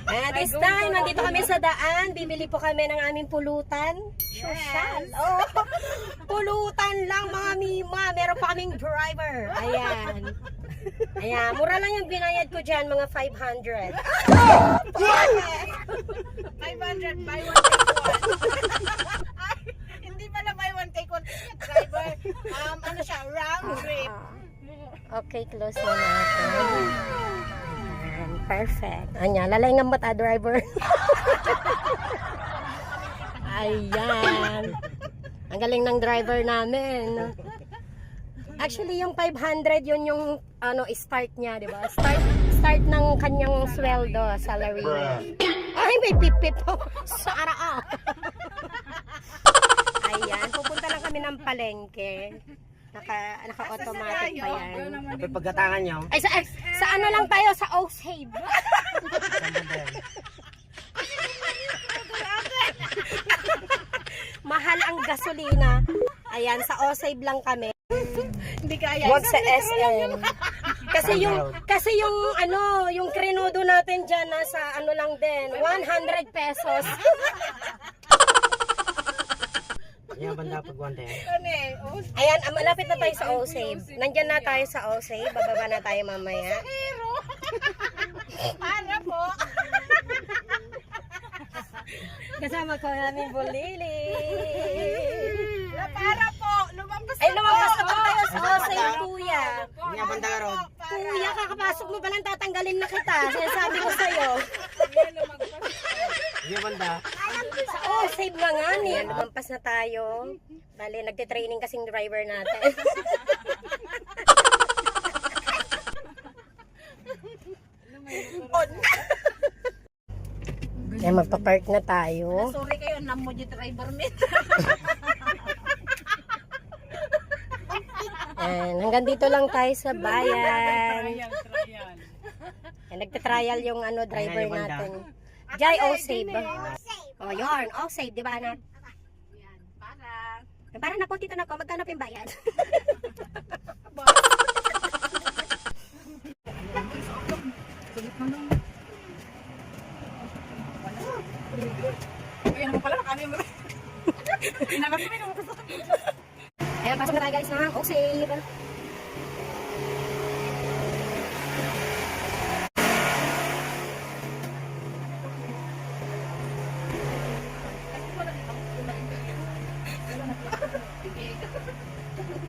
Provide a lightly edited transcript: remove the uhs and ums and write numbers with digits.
And this time, nandito kami sa daan. Bibili po kami ng aming pulutan. Social. Oh, pulutan lang mga mima. Meron pa kaming driver. Ayan. Ayan. Mura lang yung binayad ko dyan, mga 500. 500 buy one take one. Ay, hindi pala buy one take one. Driver, ano siya, round trip. Okay, close na natin. Ayan, perfect. Anya, lalay nga mata, driver. Ayan. Ang galing ng driver namin. Actually, yung 500, yun yung start niya, di ba? Start ng kanyang sweldo, salary niya. Ay, may pipip po. Sara ah. Ayan, pupunta lang kami ng palengke. Naka-automatic pa yan. Kapag pagkatangan nyo, Ay, sa ano lang tayo? Sa O-Save. Mahal ang gasolina. Ayan, sa O-Save lang kami. Hindi kaya. Huwag sa SM. Kasi yung krenudo natin diyan nasa ano lang din, 100 pesos. yan banda pag one time. Ayan, malapit na tayo sa O-Save. Nandiyan na tayo sa O-Save. Bababa na tayo mamaya. Pero, para po. Kasama ko namin bulili. Para po. Lumampas Ay, lumabas na tayo sa O-Save, kuya. Yan banda ka ron. Kuya, kakapasok mo palang tatanggalin na kita. Sinasabi ko sa'yo. Yan banda. Sa O-Save nga nga ni. Lumampas na tayo. Bale, nagtitraining kasing driver natin. Kaya magpa-park na tayo. Sorry kayo, namo di driver mit. And hanggang dito lang tayo sa bayan. And nagta-trial yung driver natin. Jai O-Save. Oh, yun. O-Save, di ba anak? Yan, para. Para na po dito na ako, magkano yung bayad? Ayan mo pala, kami mo. Pinakasami naman ko sa Ayan, pasok na tayo guys ng O-Save.